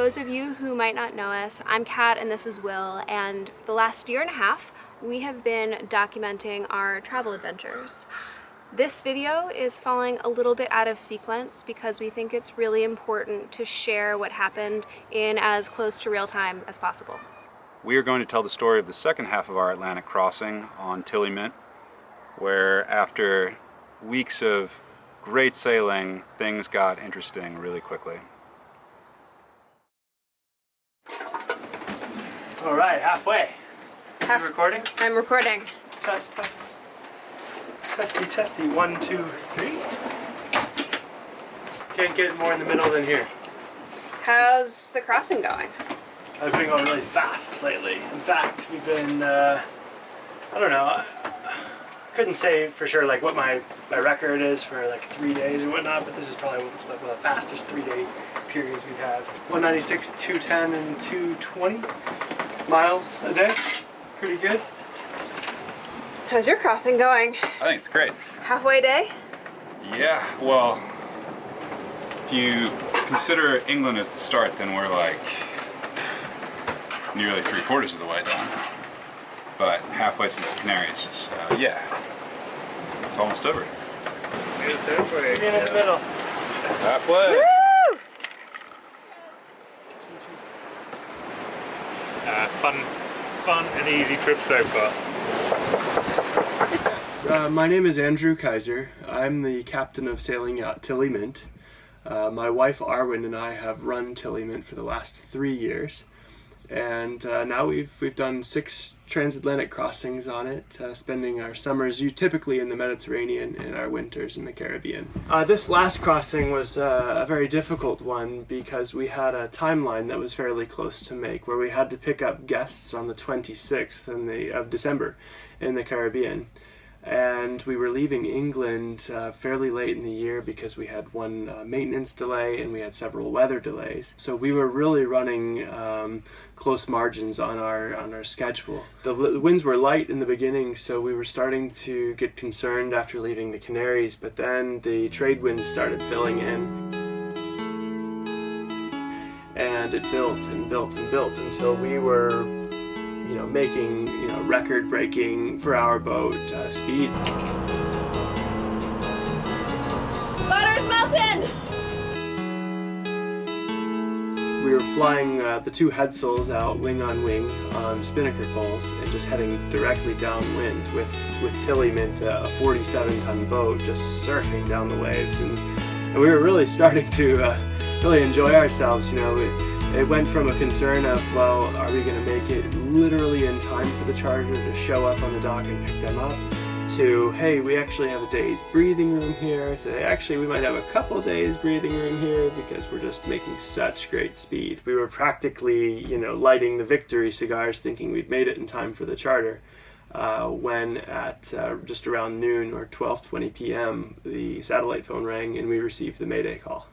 those of you who might not know us, I'm Kat and this is Will, and for the last year and a half we have been documenting our travel adventures. This video is falling a little bit out of sequence because we think it's really important to share what happened in as close to real time as possible. We are going to tell the story of the second half of our Atlantic crossing on Tillymint, where after weeks of great sailing, things got interesting really quickly. All right, halfway. You recording? I'm recording. Test, test. Testy, testy. 1, 2, 3. Can't get more in the middle than here. How's the crossing going? I've been going really fast lately. In fact, we've been, I don't know, couldn't say for sure like what my record is for like 3 days or whatnot, but this is probably one of the fastest 3-day periods we've had. 196, 210, and 220 miles a day. Pretty good. How's your crossing going? I think it's great. Halfway day? Yeah, well, if you consider England as the start, then we're like nearly 3/4 of the way done. But halfway since the Canaries, so yeah, it's almost over. Get in the middle. Halfway. Woo! Fun and easy trip so far. My name is Andrew Kaiser. I'm the captain of sailing yacht Tillymint. My wife Arwen and I have run Tillymint for the last 3 years, and now we've done 6 transatlantic crossings on it, spending our summers typically in the Mediterranean and our winters in the Caribbean. This last crossing was a very difficult one because we had a timeline that was fairly close to make, where we had to pick up guests on the 26th of December in the Caribbean. And we were leaving England fairly late in the year because we had one maintenance delay and we had several weather delays. So we were really running close margins on our schedule. The winds were light in the beginning, so we were starting to get concerned after leaving the Canaries, but then the trade winds started filling in. And it built and built and built until we were making, record-breaking for our boat speed. Butter's melting! We were flying the 2 headsails out wing on wing on spinnaker poles and just heading directly downwind with Tillymint, a 47-ton boat, just surfing down the waves, and we were really starting to really enjoy ourselves. It went from a concern of, well, are we going to make it literally in time for the charter to show up on the dock and pick them up, to, hey, we actually have a day's breathing room here, to actually we might have a couple days breathing room here because we're just making such great speed. We were practically, lighting the victory cigars thinking we'd made it in time for the charter, when at just around noon or 12:20 p.m. the satellite phone rang and we received the Mayday call.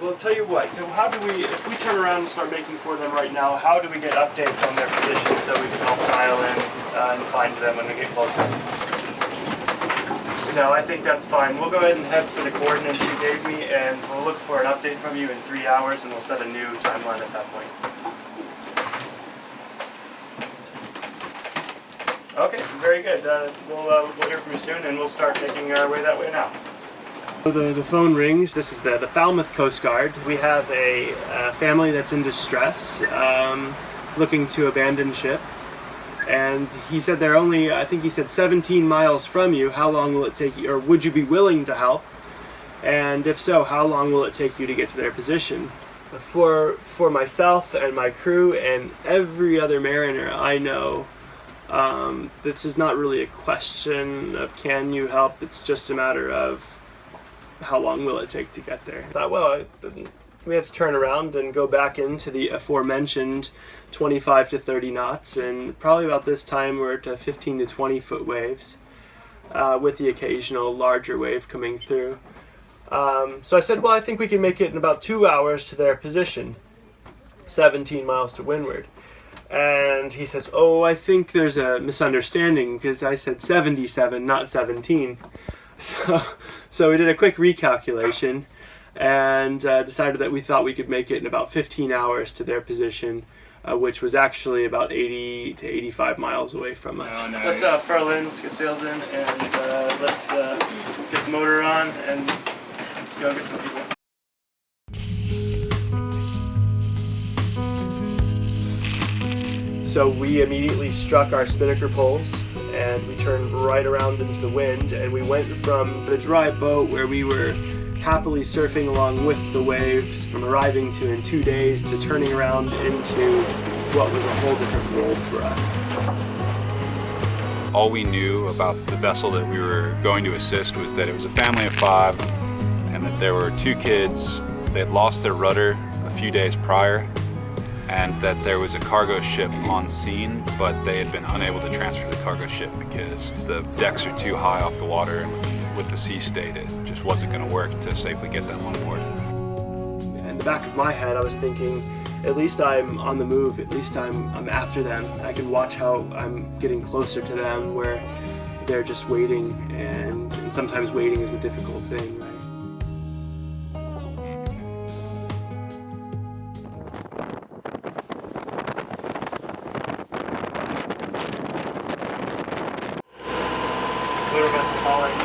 Well, I'll tell you what, so if we turn around and start making for them right now, how do we get updates on their position so we can help dial in and find them when we get closer? No, I think that's fine. We'll go ahead and head for the coordinates you gave me, and we'll look for an update from you in 3 hours, and we'll set a new timeline at that point. Okay, very good. We'll hear from you soon, and we'll start making our way that way now. The phone rings. This is the Falmouth Coast Guard. We have a family that's in distress, looking to abandon ship. And he said they're only, I think he said 17 miles from you. How long will it take you, or would you be willing to help? And if so, how long will it take you to get to their position? For myself and my crew and every other mariner I know, this is not really a question of can you help, it's just a matter of how long will it take to get there. I thought, well, we have to turn around and go back into the aforementioned 25 to 30 knots, and probably about this time we're at 15 to 20 foot waves, with the occasional larger wave coming through. So I said, well, I think we can make it in about 2 hours to their position, 17 miles to windward. And he says, oh, I think there's a misunderstanding because I said 77, not 17. So we did a quick recalculation, and decided that we thought we could make it in about 15 hours to their position, which was actually about 80 to 85 miles away from us. Oh, nice. Let's furl in, let's get sails in, and let's get the motor on, and let's go get some people. So we immediately struck our spinnaker poles, and we turned right around into the wind, and we went from the dry boat where we were happily surfing along with the waves from arriving to in 2 days to turning around into what was a whole different world for us. All we knew about the vessel that we were going to assist was that it was a family of 5 and that there were 2 kids. They had lost their rudder a few days prior, and that there was a cargo ship on scene, but they had been unable to transfer the cargo ship because the decks are too high off the water, and with the sea state it just wasn't going to work to safely get them on board. In the back of my head I was thinking, at least I'm on the move, at least I'm after them. I can watch how I'm getting closer to them where they're just waiting, and sometimes waiting is a difficult thing, right?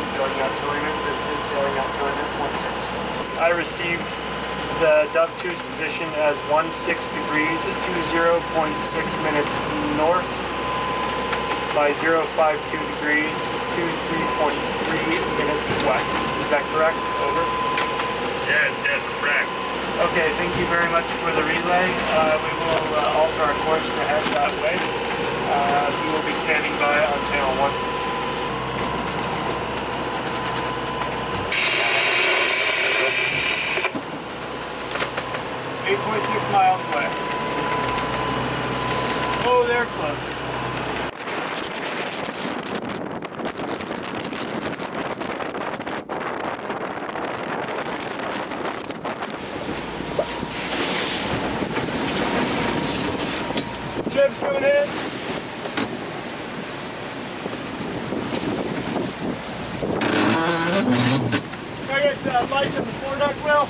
Sailing out Tournament. This is Sailing out Tournament 16. I received the Dove 2's position as 16 degrees at 20.6 minutes north by 052 degrees 23.3 minutes west. Is that correct? Over? Yeah, that's correct. Okay, thank you very much for the relay. We will alter our course to head that way. We will be standing by on channel 16. 8.6 miles away. Oh, they're close. Jib's coming in. Can I get lights in the foredeck, Will?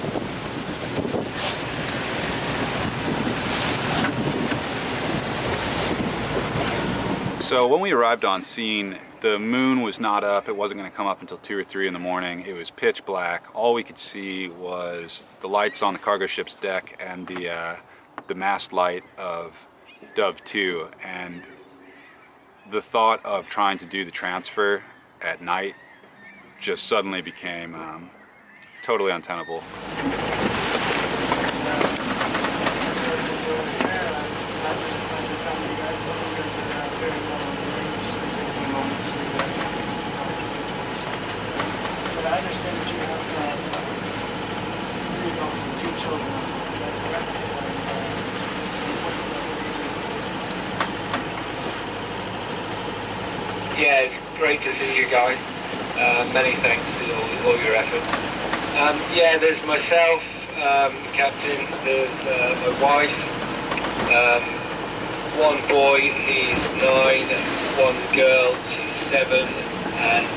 So when we arrived on scene, the moon was not up. It wasn't going to come up until 2 or 3 in the morning. It was pitch black. All we could see was the lights on the cargo ship's deck and the mast light of Dove 2. And the thought of trying to do the transfer at night just suddenly became totally untenable. But I understand that you have 3 adults and 2 children. Is that correct? Yeah, it's great to see you guys. Many thanks for all your efforts. Yeah, there's myself, the captain, there's my wife, 1 boy, he's 9, 1 girl, she's 7, and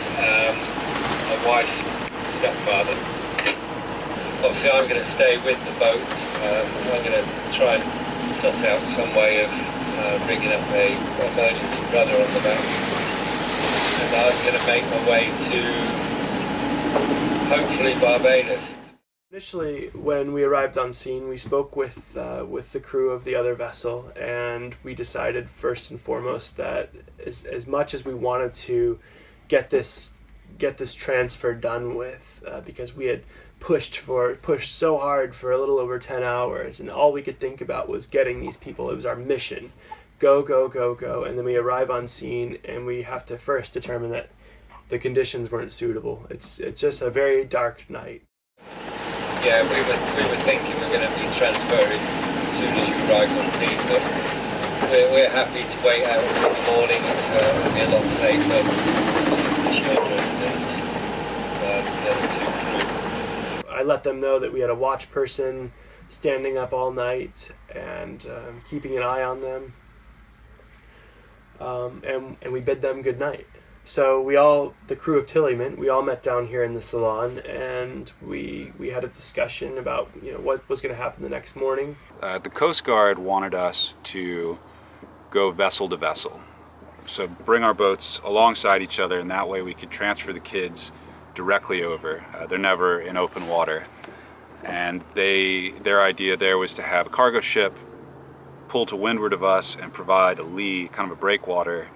my wife's stepfather. Obviously I'm going to stay with the boat. I'm going to try and suss out some way of rigging up an emergency rudder on the boat. And I'm going to make my way to hopefully Barbados. Initially, when we arrived on scene, we spoke with the crew of the other vessel, and we decided first and foremost that as much as we wanted to get this transfer done with, because we had pushed so hard for a little over 10 hours, and all we could think about was getting these people. It was our mission. Go, go, go, go. And then we arrive on scene, and we have to first determine that the conditions weren't suitable. It's just a very dark night. Yeah, we were thinking we're going to be transferring as soon as you arrive on scene, but we're happy to wait out until the morning. It'll be a lot safer for the children and the other 2 crew. I let them know that we had a watch person standing up all night and keeping an eye on them, and we bid them good night. So the crew of Tillymint, we all met down here in the salon, and we had a discussion about what was going to happen the next morning. The Coast Guard wanted us to go vessel to vessel. So bring our boats alongside each other, and that way we could transfer the kids directly over. They're never in open water. And their idea there was to have a cargo ship pull to windward of us and provide a lee, kind of a breakwater.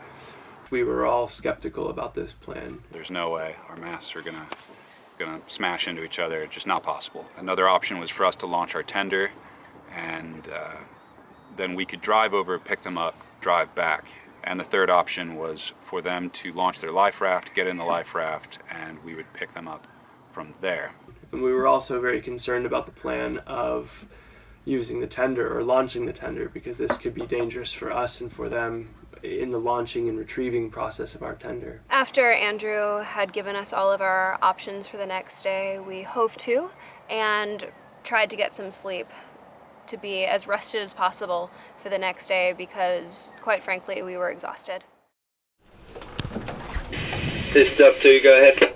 We were all skeptical about this plan. There's no way our masts are gonna smash into each other. It's just not possible. Another option was for us to launch our tender, and then we could drive over, pick them up, drive back. And the third option was for them to launch their life raft, get in the life raft, and we would pick them up from there. And we were also very concerned about the plan of using the tender or launching the tender, because this could be dangerous for us and for them in the launching and retrieving process of our tender. After Andrew had given us all of our options for the next day, we hove to and tried to get some sleep to be as rested as possible for the next day, because quite frankly we were exhausted. This stuff too, go ahead.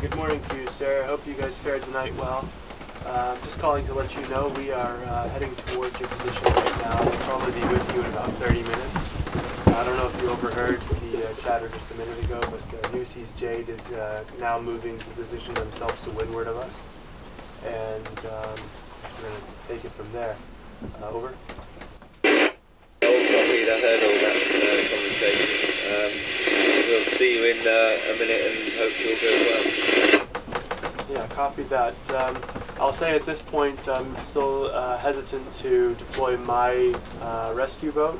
Good morning to you, Sarah. Hope you guys fared the night well. Just calling to let you know we are heading towards your position right now. We'll probably be with you in about 30 minutes. I don't know if you overheard the chatter just a minute ago, but New Seas Jade is now moving to position themselves to windward of us. And we're going to take it from there. Over. All copied, I heard all that conversation. We'll see you in a minute and hope you'll go well. Yeah, copied that. I'll say at this point I'm still hesitant to deploy my rescue boat,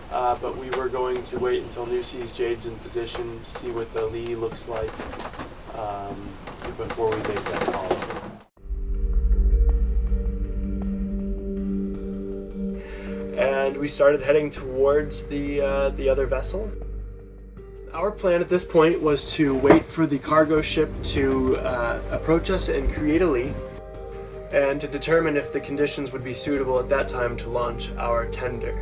but we were going to wait until New Seas Jade's in position to see what the lee looks like before we make that call. And we started heading towards the other vessel. Our plan at this point was to wait for the cargo ship to approach us and create a lee, and to determine if the conditions would be suitable at that time to launch our tender.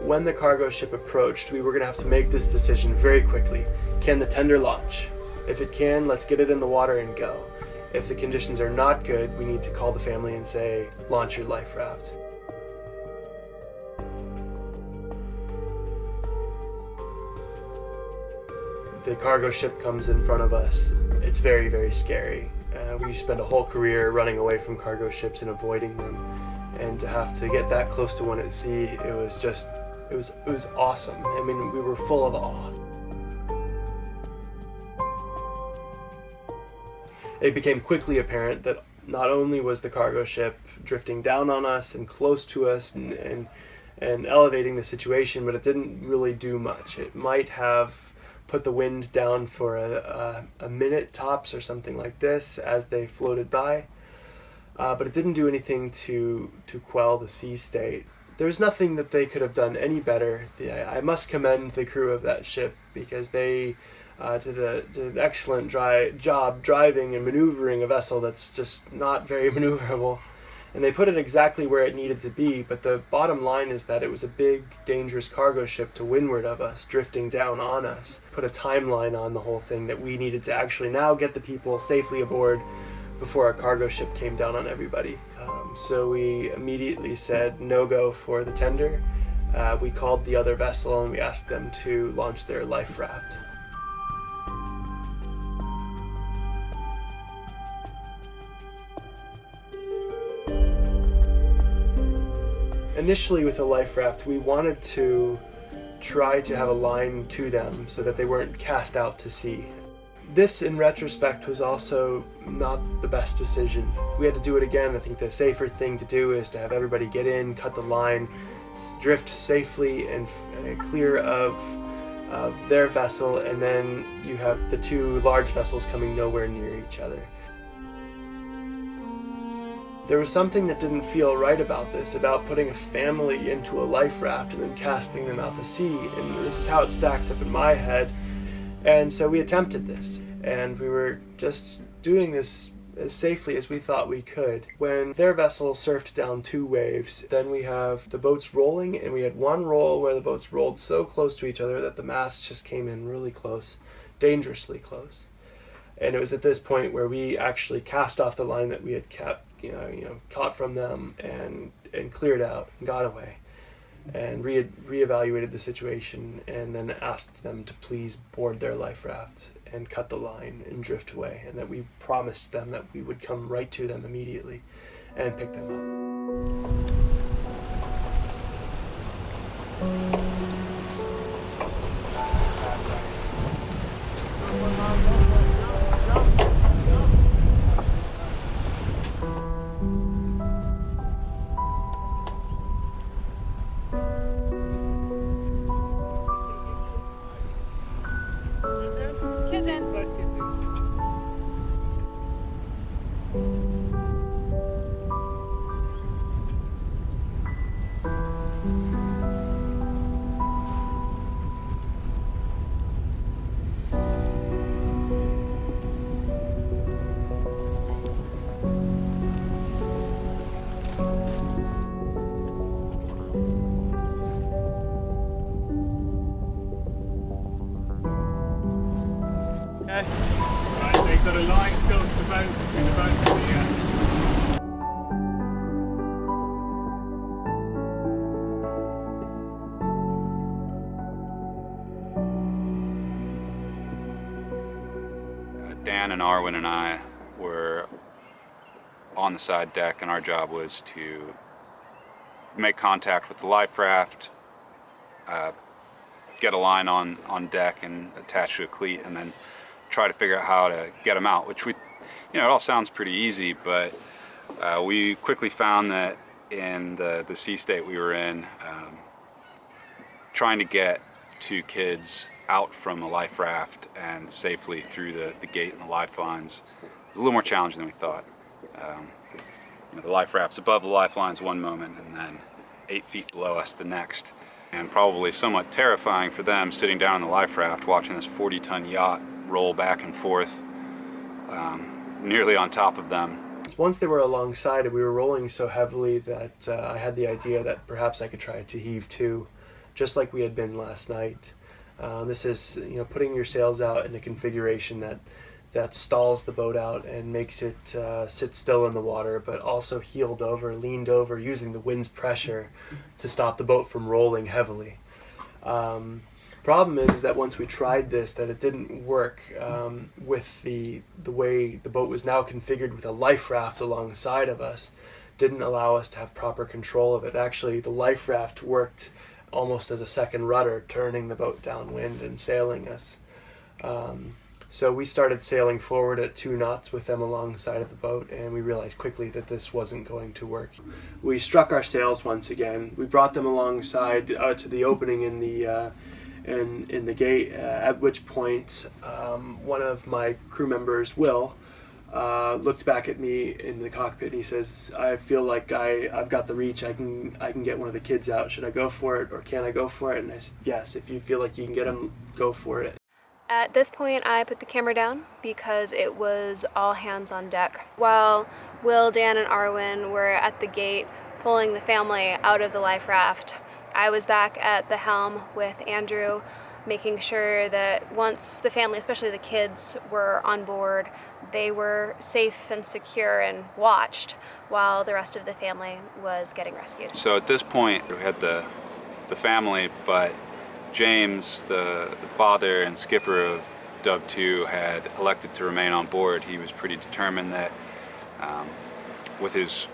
When the cargo ship approached, we were going to have to make this decision very quickly. Can the tender launch? If it can, let's get it in the water and go. If the conditions are not good, we need to call the family and say, launch your life raft. The cargo ship comes in front of us. It's very, very scary. We spent a whole career running away from cargo ships and avoiding them, and to have to get that close to one at sea, it was awesome. I mean, we were full of awe. It became quickly apparent that not only was the cargo ship drifting down on us and close to us and elevating the situation, but it didn't really do much. It might have put the wind down for a minute tops or something like this as they floated by, but it didn't do anything to quell the sea state. There was nothing that they could have done any better. I must commend the crew of that ship, because they did an excellent job driving and maneuvering a vessel that's just not very maneuverable. And they put it exactly where it needed to be, but the bottom line is that it was a big, dangerous cargo ship to windward of us, drifting down on us. Put a timeline on the whole thing that we needed to actually now get the people safely aboard before a cargo ship came down on everybody. So we immediately said no-go for the tender. We called the other vessel and we asked them to launch their life raft. Initially with the life raft, we wanted to try to have a line to them so that they weren't cast out to sea. This, in retrospect, was also not the best decision. We had to do it again. I think the safer thing to do is to have everybody get in, cut the line, drift safely and clear of their vessel, and then you have the two large vessels coming nowhere near each other. There was something that didn't feel right about this, about putting a family into a life raft and then casting them out to sea, and this is how it stacked up in my head. And so we attempted this, and we were just doing this as safely as we thought we could. When their vessel surfed down 2 waves, then we have the boats rolling, and we had one roll where the boats rolled so close to each other that the masts just came in really close, dangerously close. And it was at this point where we actually cast off the line that we had kept, caught from them, and cleared out and got away, and reevaluated the situation, and then asked them to please board their life raft and cut the line and drift away, and that we promised them that we would come right to them immediately and pick them up. Kids in. Right, they've got a line still to the boat, between the boat and the Dan and Arwen and I were on the side deck, and our job was to make contact with the life raft, get a line on deck and attach to a cleat, and then try to figure out how to get them out, which it all sounds pretty easy, but we quickly found that in the sea state we were in, trying to get 2 kids out from a life raft and safely through the gate and the lifelines was a little more challenging than we thought. The life raft's above the lifelines one moment, and then 8 feet below us the next. And probably somewhat terrifying for them, sitting down in the life raft watching this 40-ton yacht roll back and forth, nearly on top of them. Once they were alongside, we were rolling so heavily that I had the idea that perhaps I could try to heave too, just like we had been last night. This is putting your sails out in a configuration that stalls the boat out and makes it sit still in the water, but also leaned over, using the wind's pressure to stop the boat from rolling heavily. Problem is that once we tried this, that it didn't work with the way the boat was now configured with a life raft alongside of us. Didn't allow us to have proper control of it. Actually, the life raft worked almost as a second rudder, turning the boat downwind and sailing us. So we started sailing forward at 2 knots with them alongside of the boat, and we realized quickly that this wasn't going to work. We struck our sails once again. We brought them alongside to the opening in the gate, at which point one of my crew members, Will, looked back at me in the cockpit, and he says, "I feel like I've got the reach. I can get one of the kids out. Should I go for it, or can I go for it?" And I said, "Yes, if you feel like you can get them, go for it." At this point, I put the camera down because it was all hands on deck. While Will, Dan, and Arwen were at the gate pulling the family out of the life raft, I was back at the helm with Andrew, making sure that once the family, especially the kids, were on board, they were safe and secure and watched while the rest of the family was getting rescued. So at this point, we had the family, but James, the father and skipper of Dove 2, had elected to remain on board. He was pretty determined that with his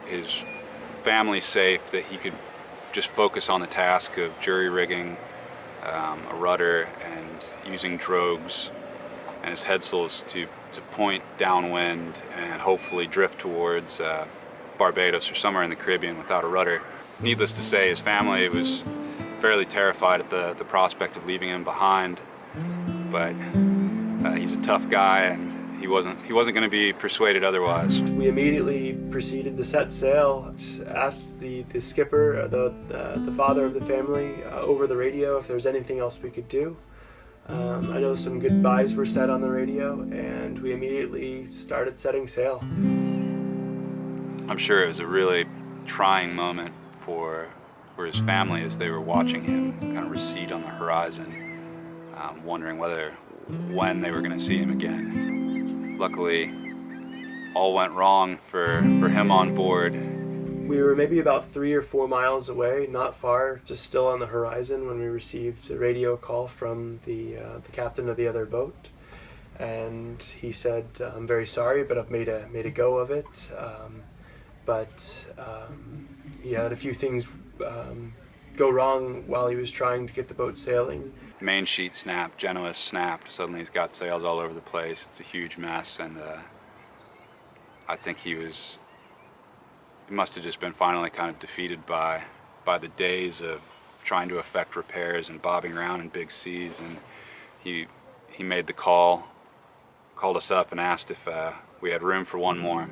family safe, that he could just focus on the task of jury rigging a rudder and using drogues and his headsails to point downwind and hopefully drift towards Barbados or somewhere in the Caribbean without a rudder. Needless to say, his family was fairly terrified at the prospect of leaving him behind, but he's a tough guy, and he wasn't going to be persuaded otherwise. We immediately proceeded to set sail. Asked the skipper, the father of the family, over the radio if there's anything else we could do. I know some goodbyes were said on the radio, and we immediately started setting sail. I'm sure it was a really trying moment for his family as they were watching him kind of recede on the horizon, wondering when they were going to see him again. Luckily, all went wrong for him on board. We were maybe about 3 or 4 miles away, not far, just still on the horizon, when we received a radio call from the captain of the other boat. And he said, "I'm very sorry, but I've made a go of it." He had a few things go wrong while he was trying to get the boat sailing. Main sheet snapped, Genoa's snapped, suddenly he's got sails all over the place. It's a huge mess, and I think he must have just been finally kind of defeated by the days of trying to effect repairs and bobbing around in big seas, and he made the called us up and asked if we had room for one more,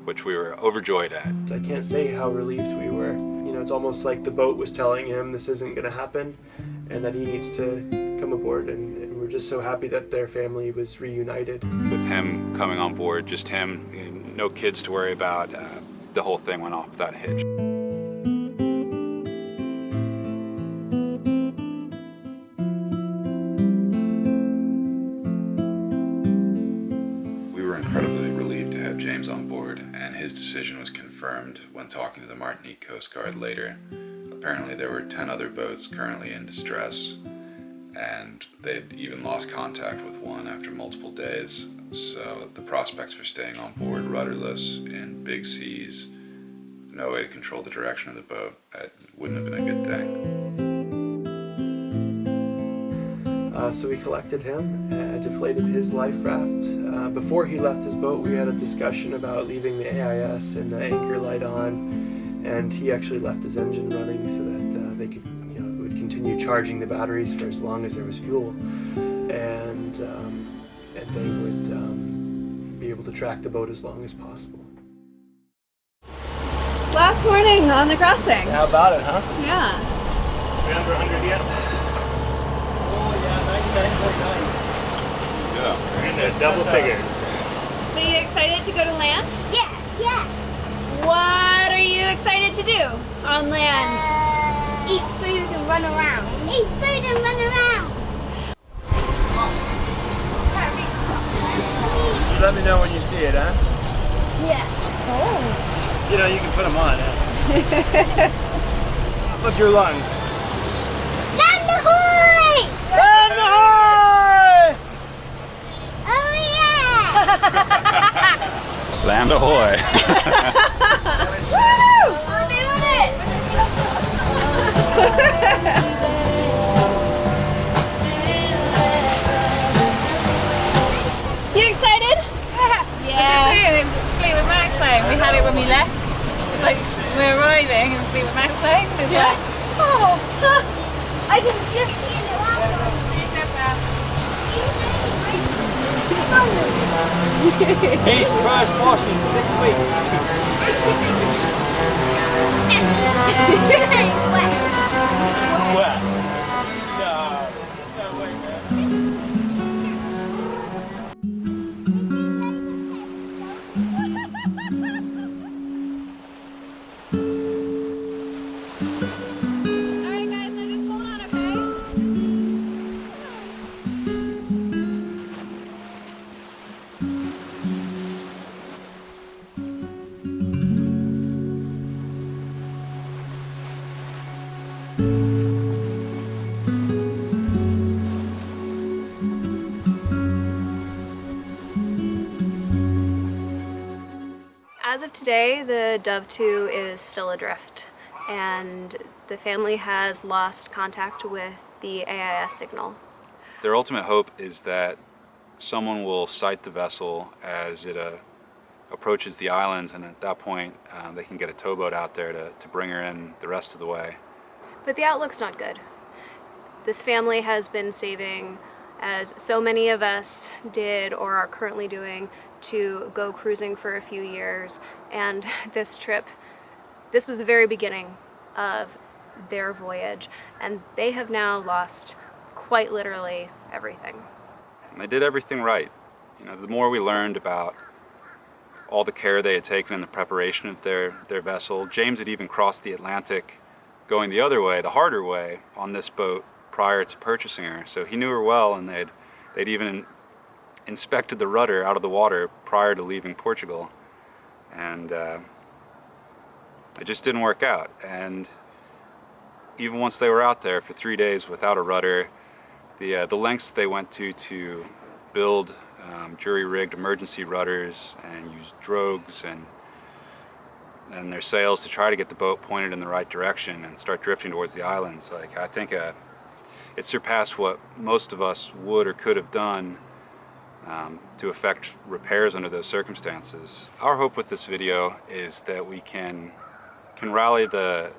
which we were overjoyed at. I can't say how relieved we were. You know, it's almost like the boat was telling him this isn't going to happen and that he needs to come aboard, and we're just so happy that their family was reunited. With him coming on board, just him, no kids to worry about, the whole thing went off without a hitch. We were incredibly relieved to have James on board, and his decision was confirmed when talking to the Martinique Coast Guard later. Apparently there were 10 other boats currently in distress, and they'd even lost contact with one after multiple days. So the prospects for staying on board rudderless in big seas, no way to control the direction of the boat, it wouldn't have been a good thing. So we collected him, deflated his life raft. Before he left his boat, we had a discussion about leaving the AIS and the anchor light on, and he actually left his engine running so that they could, it would continue charging the batteries for as long as there was fuel, and they would be able to track the boat as long as possible. Last morning on the crossing. How about it, huh? Yeah. We under 100 yet? Oh yeah, 99.9. Yeah. We're in the double figures. So you excited to go to land? Yeah. What are you excited to do on land? Eat food and run around. Eat food and run around. You let me know when you see it, huh? Yeah. You know, you can put them on. Look your lungs. Land ahoy! Land ahoy! Oh yeah! Land ahoy! Woo! We're doing it! You excited? Yeah. Fleetwood Mac playing. We had it when we left. It's like we're arriving and Fleetwood Mac playing. It's like, oh. I can just see it Heat first wash in 6 weeks. Wet. No way, man. Alright guys, now just hold on, okay? As of today, the Dove 2 is still adrift, and the family has lost contact with the AIS signal. Their ultimate hope is that someone will sight the vessel as it approaches the islands, and at that point they can get a towboat out there to bring her in the rest of the way. But the outlook's not good. This family has been saving, as so many of us did or are currently doing, to go cruising for a few years, and this trip, this was the very beginning of their voyage, and they have now lost, quite literally, everything. And they did everything right. You know, the more we learned about all the care they had taken in the preparation of their vessel. James had even crossed the Atlantic going the other way, the harder way, on this boat prior to purchasing her. So he knew her well, and they'd even inspected the rudder out of the water prior to leaving Portugal. And it just didn't work out. And even once they were out there for 3 days without a rudder, the lengths they went to build jury-rigged emergency rudders and use drogues and their sails to try to get the boat pointed in the right direction and start drifting towards the islands. Like, I think it surpassed what most of us would or could have done to effect repairs under those circumstances. Our hope with this video is that we can rally the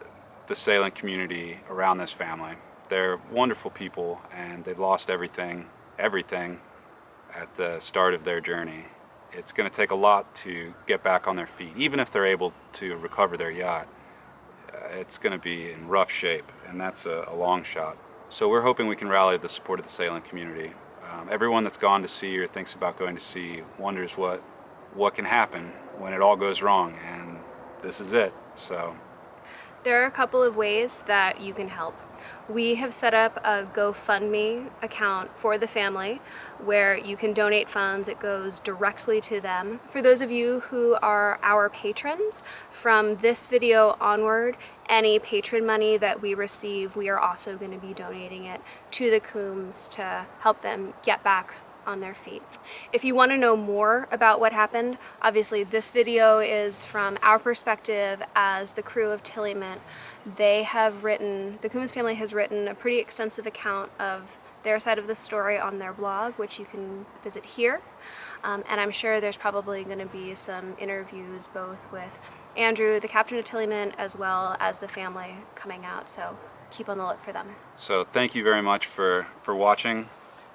sailing community around this family. They're wonderful people, and they've lost everything at the start of their journey. It's going to take a lot to get back on their feet. Even if they're able to recover their yacht, it's going to be in rough shape, and that's a long shot. So we're hoping we can rally the support of the sailing community. Everyone that's gone to sea or thinks about going to sea wonders what can happen when it all goes wrong, and this is it. So there are a couple of ways that you can help. We have set up a GoFundMe account for the family where you can donate funds. It goes directly to them. For those of you who are our patrons, from this video onward, any patron money that we receive, we are also going to be donating it to the Coombes to help them get back on their feet. If you want to know more about what happened, obviously this video is from our perspective as the crew of Tillymint. The Coombes family has written a pretty extensive account of their side of the story on their blog, which you can visit here. And I'm sure there's probably going to be some interviews both with Andrew, the captain of Tillymint, as well as the family coming out, so keep on the look for them. So thank you very much for watching,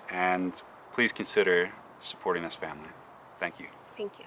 and please consider supporting this family. Thank you. Thank you.